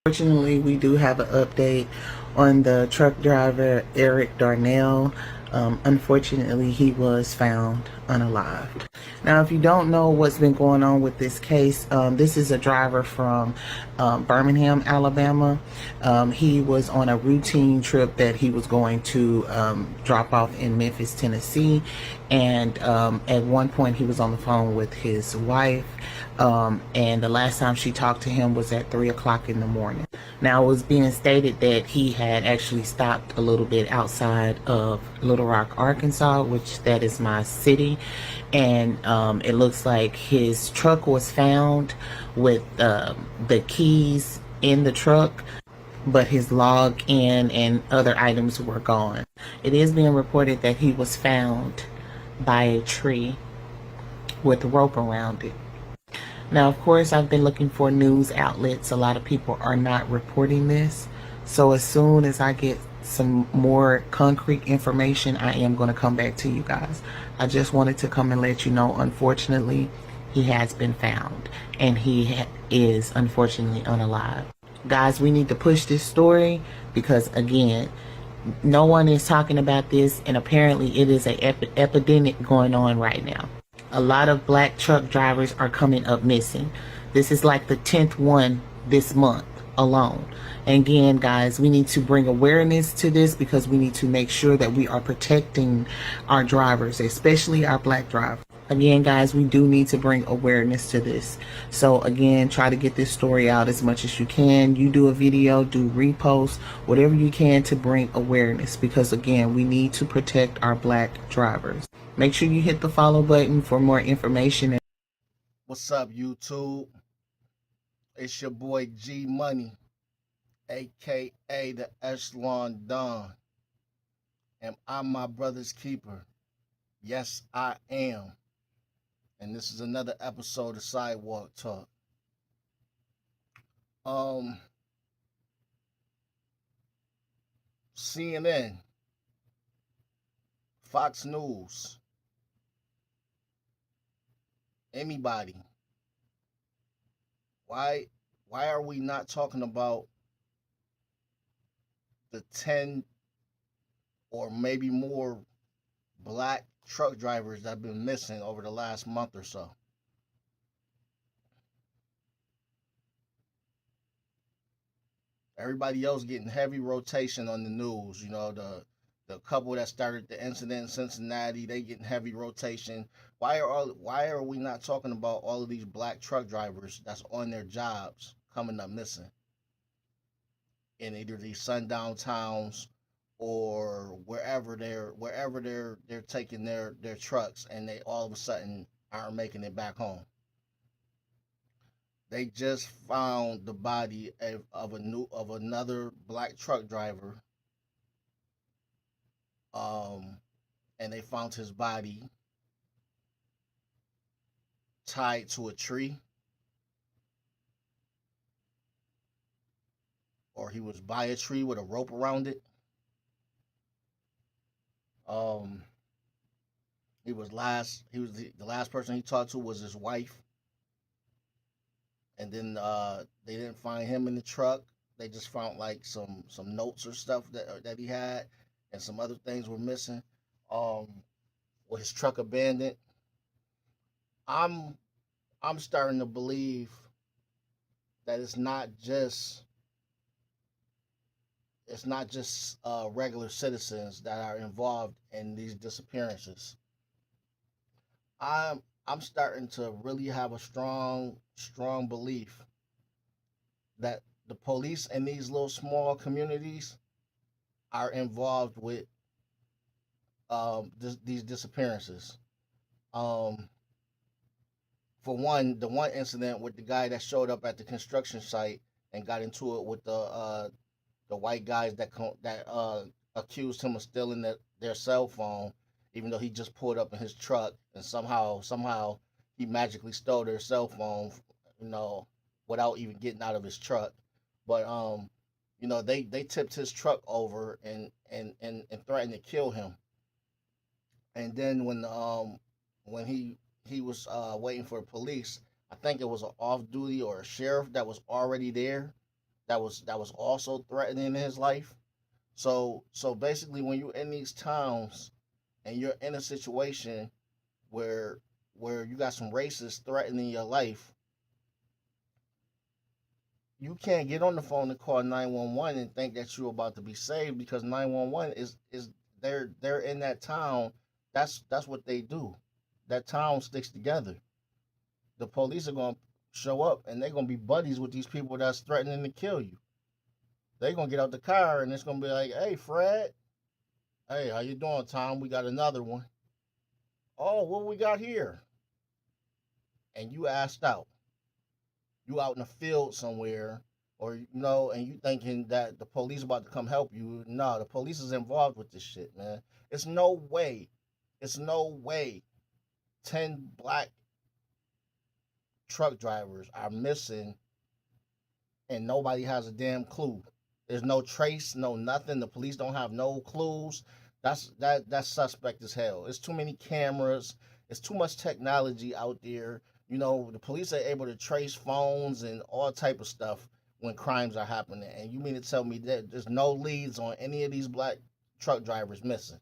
Fortunately, we do have an update on the truck driver, Eric Darnell. Unfortunately, he was found unalived. Now, if you don't know what's been going on with this case, this is a driver from Birmingham, Alabama. He was on a routine trip that he was going to drop off in Memphis, Tennessee. And at one point, he was on the phone with his wife. And the last time she talked to him was at 3 o'clock in the morning. Now, it was being stated that he had actually stopped a little bit outside of Little Rock, Arkansas, which that is my city. And it looks like his truck was found with the keys in the truck, but his login and other items were gone. It is being reported that he was found by a tree with rope around it. Now, of course, I've been looking for news outlets. A lot of people are not reporting this. So as soon as I get some more concrete information, I am going to come back to you guys. I just wanted to come and let you know, unfortunately, he has been found and he is unfortunately unalive. Guys, we need to push this story because, again, no one is talking about this, and apparently it is an epidemic going on right now. A lot of black truck drivers are coming up missing. This is like the 10th one this month alone. And again, guys, we need to bring awareness to this because we need to make sure that we are protecting our drivers, especially our black drivers. Again, guys, we do need to bring awareness to this. So again, try to get this story out as much as you can. You do a video, do repost, whatever you can to bring awareness, because again, we need to protect our black drivers. Make sure you hit the follow button for more information. What's up, YouTube? It's your boy G Money, aka the Echelon Don. And I'm my brother's keeper. Yes, I am. And this is another episode of Sidewalk Talk. CNN, Fox News, anybody. Why are we not talking about the 10 or maybe more black truck drivers that have been missing over the last month or so? Everybody else getting heavy rotation on the news. You know, the couple that started the incident in Cincinnati, they getting heavy rotation. Why are we not talking about all of these black truck drivers that's on their jobs coming up missing in either these sundown towns or wherever they're taking their trucks, and they all of a sudden aren't making it back home? They just found the body of another black truck driver, and they found his body tied to a tree, or he was by a tree with a rope around it. Um, the last person he talked to was his wife, and then they didn't find him in the truck. They just found like some notes or stuff that he had, and some other things were missing. With his truck abandoned. I'm I'm starting to believe that it's not just regular citizens that are involved in these disappearances. I'm starting to really have a strong belief that the police in these little small communities are involved with these disappearances. Um, for one, the one incident with the guy that showed up at the construction site and got into it with the white guys that accused him of stealing their cell phone, even though he just pulled up in his truck, and somehow he magically stole their cell phone, you know, without even getting out of his truck. But they tipped his truck over and threatened to kill him. And then when he was waiting for police, I think it was an off duty or a sheriff that was already there, that was also threatening his life. So basically, when you're in these towns and you're in a situation where you got some racists threatening your life, you can't get on the phone and call 911 and think that you're about to be saved, because 911 is they're in that town. That's what they do. That town sticks together. The police are going to show up and they're going to be buddies with these people that's threatening to kill you. They're going to get out the car and it's going to be like, "Hey, Fred. Hey, how you doing, Tom? We got another one." "Oh, what we got here?" And you asked out. You out in the field somewhere, or and you thinking that the police about to come help you. No, the police is involved with this shit, man. It's no way. It's no way 10 black truck drivers are missing and nobody has a damn clue. There's no trace, no nothing. The police don't have no clues. That's suspect as hell. It's too many cameras. It's too much technology out there. The police are able to trace phones and all type of stuff when crimes are happening. And you mean to tell me that there's no leads on any of these black truck drivers missing?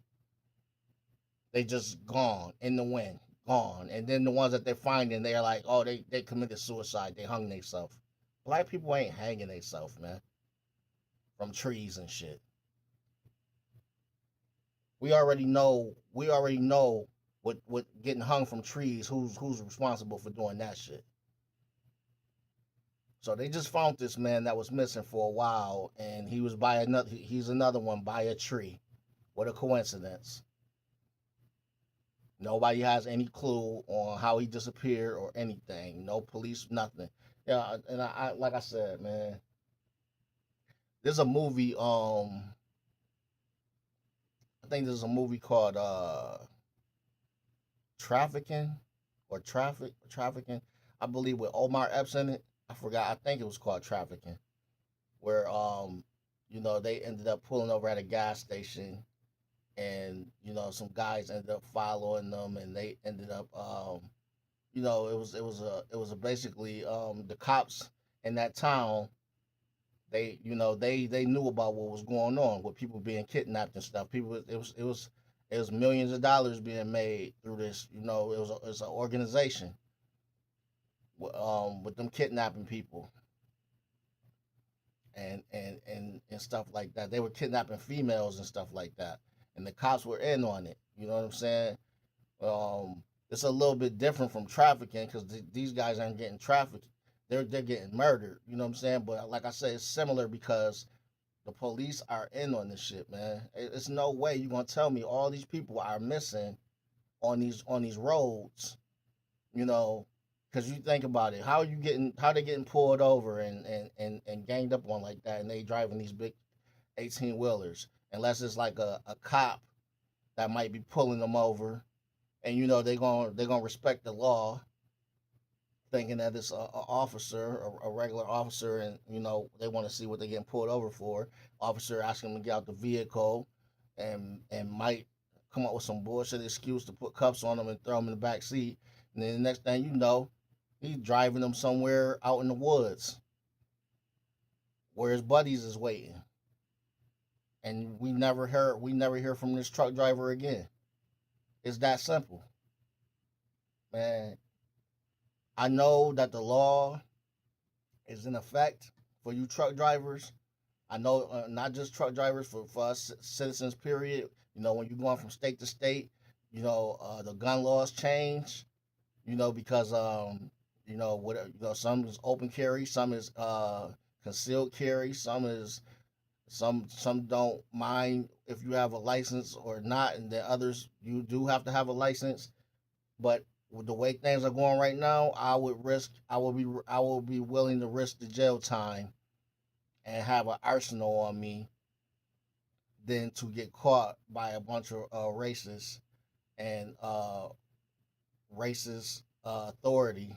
They just gone in the wind, gone. And then the ones that they're finding, they're like, "Oh, they committed suicide. They hung themselves." Black people ain't hanging themselves, man, from trees and shit. We already know. We already know what getting hung from trees. Who's responsible for doing that shit? So they just found this man that was missing for a while, and he was by another. He's another one by a tree. What a coincidence. Nobody has any clue on how he disappeared or anything. No police, nothing. Yeah, and I like I said, man, there's a movie. I think there's a movie called Trafficking or Trafficking. I believe with Omar Epps in it. I forgot. I think it was called Trafficking, where they ended up pulling over at a gas station, and some guys ended up following them, and they ended up it was basically the cops in that town. They knew about what was going on with people being kidnapped and stuff. People, it was millions of dollars being made through this. It was an organization with them kidnapping people and stuff like that. They were kidnapping females and stuff like that, and the cops were in on it. You know what I'm saying? It's a little bit different from trafficking, because these guys aren't getting trafficked; they're getting murdered. You know what I'm saying? But like I said, it's similar because the police are in on this shit, man. It's no way you gonna tell me all these people are missing on these roads. You know, because you think about it, how they getting pulled over and ganged up on like that, and they driving these big 18 wheelers, unless it's like a cop that might be pulling them over, and they're gonna respect the law, thinking that it's a officer, a regular officer, and they want to see what they're getting pulled over for. Officer asking them to get out the vehicle, and might come up with some bullshit excuse to put cuffs on them and throw them in the back seat, and then the next thing you know, he's driving them somewhere out in the woods where his buddies is waiting, and we never hear from this truck driver again. It's that simple, man. I know that the law is in effect for you truck drivers. I know, not just truck drivers, for us citizens, period. When you're going from state to state, the gun laws change. Because what some is open carry, some is concealed carry, some don't mind if you have a license or not, and then others you do have to have a license. But with the way things are going right now, I will be willing to risk the jail time and have an arsenal on me than to get caught by a bunch of racists and racist authority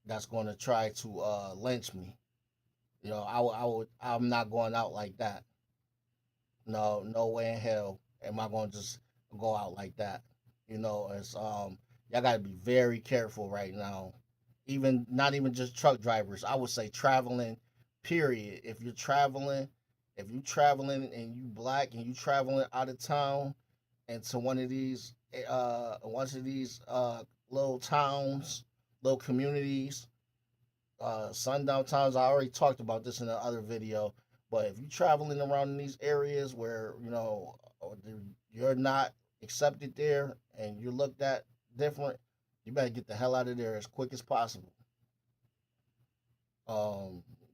that's going to try to lynch me. I'm not going out like that. No, no way in hell am I going to just go out like that. It's y'all got to be very careful right now. Even not even just truck drivers. I would say traveling period. If you traveling and you black and you traveling out of town into one of these little towns, little communities, sundown towns. I already talked about this in the other video, but if you traveling around in these areas where you're not accepted there and you're looked at different, you better get the hell out of there as quick as possible.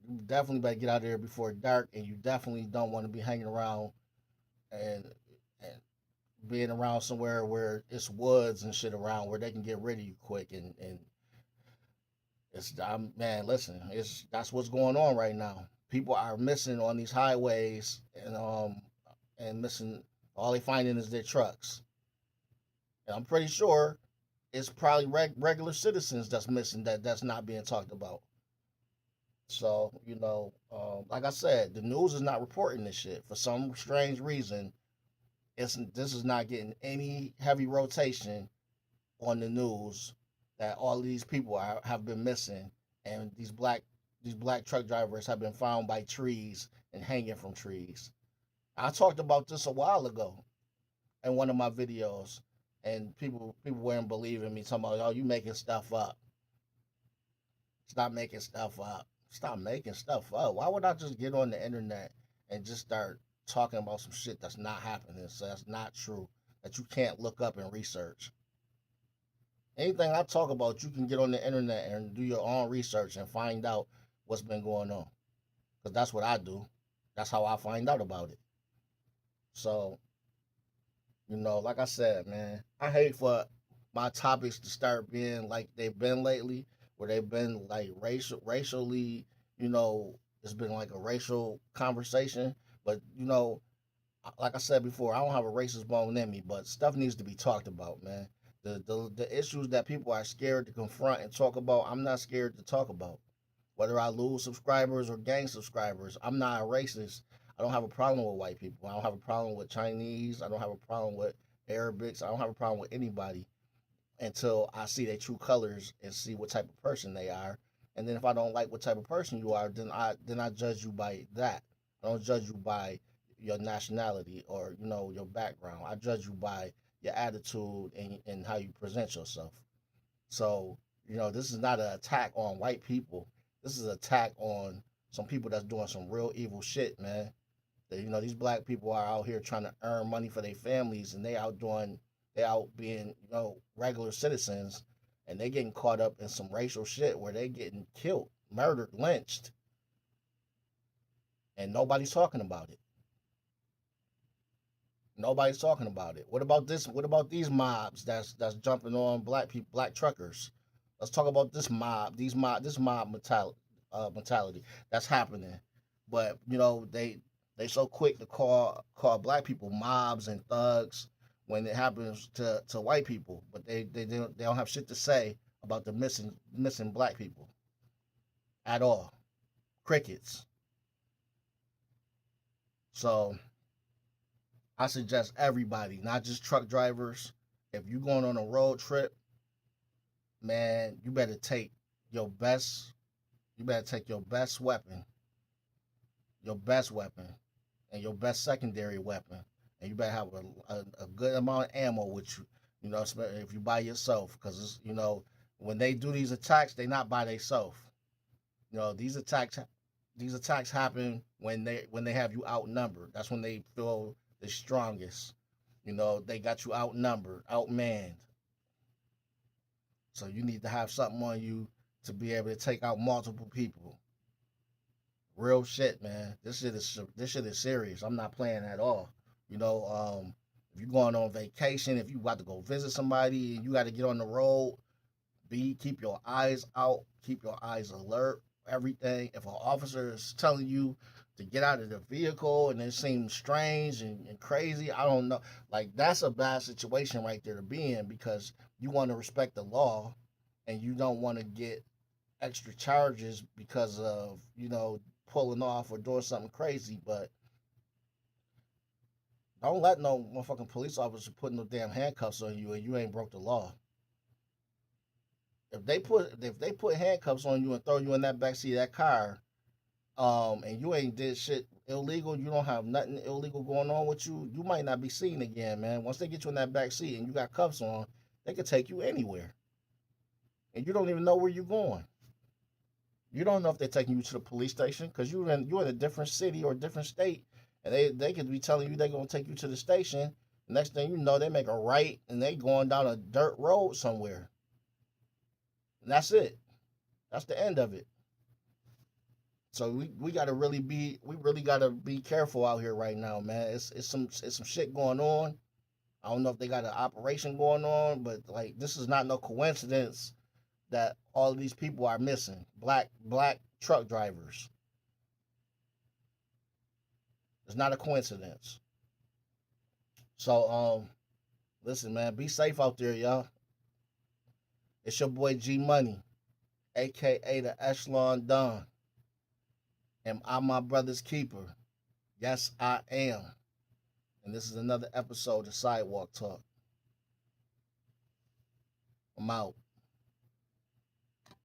You definitely better get out of there before dark, and you definitely don't want to be hanging around and and being around somewhere where it's woods and shit around where they can get rid of you quick. And man, listen, it's that's what's going on right now. People are missing on these highways and missing. All they finding is their trucks. And I'm pretty sure it's probably regular citizens that's missing that's not being talked about. So like I said, the news is not reporting this shit for some strange reason. This is not getting any heavy rotation on the news that all of these people have been missing, and these black truck drivers have been found by trees and hanging from trees. I talked about this a while ago in one of my videos, and people weren't believing me, talking about, oh, you making stuff up. Stop making stuff up. Stop making stuff up. Why would I just get on the internet and just start talking about some shit that's not happening, so that's not true, that you can't look up and research? Anything I talk about, you can get on the internet and do your own research and find out what's been going on. Because that's what I do. That's how I find out about it. So, like I said, man, I hate for my topics to start being like they've been lately, where they've been like racially, it's been like a racial conversation. But, like I said before, I don't have a racist bone in me, but stuff needs to be talked about, man. The issues that people are scared to confront and talk about, I'm not scared to talk about. Whether I lose subscribers or gain subscribers, I'm not a racist. I don't have a problem with white people. I don't have a problem with Chinese. I don't have a problem with Arabics. I don't have a problem with anybody until I see their true colors and see what type of person they are. And then if I don't like what type of person you are, then I judge you by that. I don't judge you by your nationality or your background. I judge you by your attitude and how you present yourself. So this is not an attack on white people. This is an attack on some people that's doing some real evil shit, man. These black people are out here trying to earn money for their families, and they out being regular citizens, and they getting caught up in some racial shit where they getting killed, murdered, lynched, and nobody's talking about it. Nobody's talking about it. What about this? What about these mobs that's jumping on black people, black truckers? Let's talk about this mob mentality that's happening. But they so quick to call black people mobs and thugs when it happens to white people, but they don't have shit to say about the missing black people at all. Crickets. So I suggest everybody, not just truck drivers, if you're going on a road trip, man, you better take your best weapon, and your best secondary weapon, and you better have a good amount of ammo with you. If you by yourself, because when they do these attacks, they not by themselves. These attacks happen when they have you outnumbered. That's when they feel the strongest. They got you outnumbered, outmanned. So you need to have something on you to be able to take out multiple people. Real shit, man. This shit is serious. I'm not playing at all. If you're going on vacation, if you about to go visit somebody and you got to get on the road, keep your eyes out, keep your eyes alert, everything. If an officer is telling you to get out of the vehicle and it seems strange and crazy, I don't know. Like, that's a bad situation right there to be in, because you want to respect the law and you don't want to get extra charges because of, pulling off or doing something crazy. But don't let no motherfucking police officer put no damn handcuffs on you and you ain't broke the law. If they put handcuffs on you and throw you in that backseat of that car, and you ain't did shit illegal, you don't have nothing illegal going on with you, you might not be seen again, man. Once they get you in that back seat and you got cuffs on, they can take you anywhere, and you don't even know where you're going. You don't know if they're taking you to the police station because you're in a different city or a different state, and they could be telling you they're gonna take you to the station. Next thing you know, they make a right and they going down a dirt road somewhere, and that's it. That's the end of it. So we gotta really gotta be careful out here right now, man. It's some shit going on. I don't know if they got an operation going on, but like this is not no coincidence that all of these people are missing. Black truck drivers. It's not a coincidence. So listen, man, be safe out there, y'all. It's your boy G Money, aka the Echelon Don. Am I my brother's keeper? Yes, I am. And this is another episode of Sidewalk Talk. I'm out.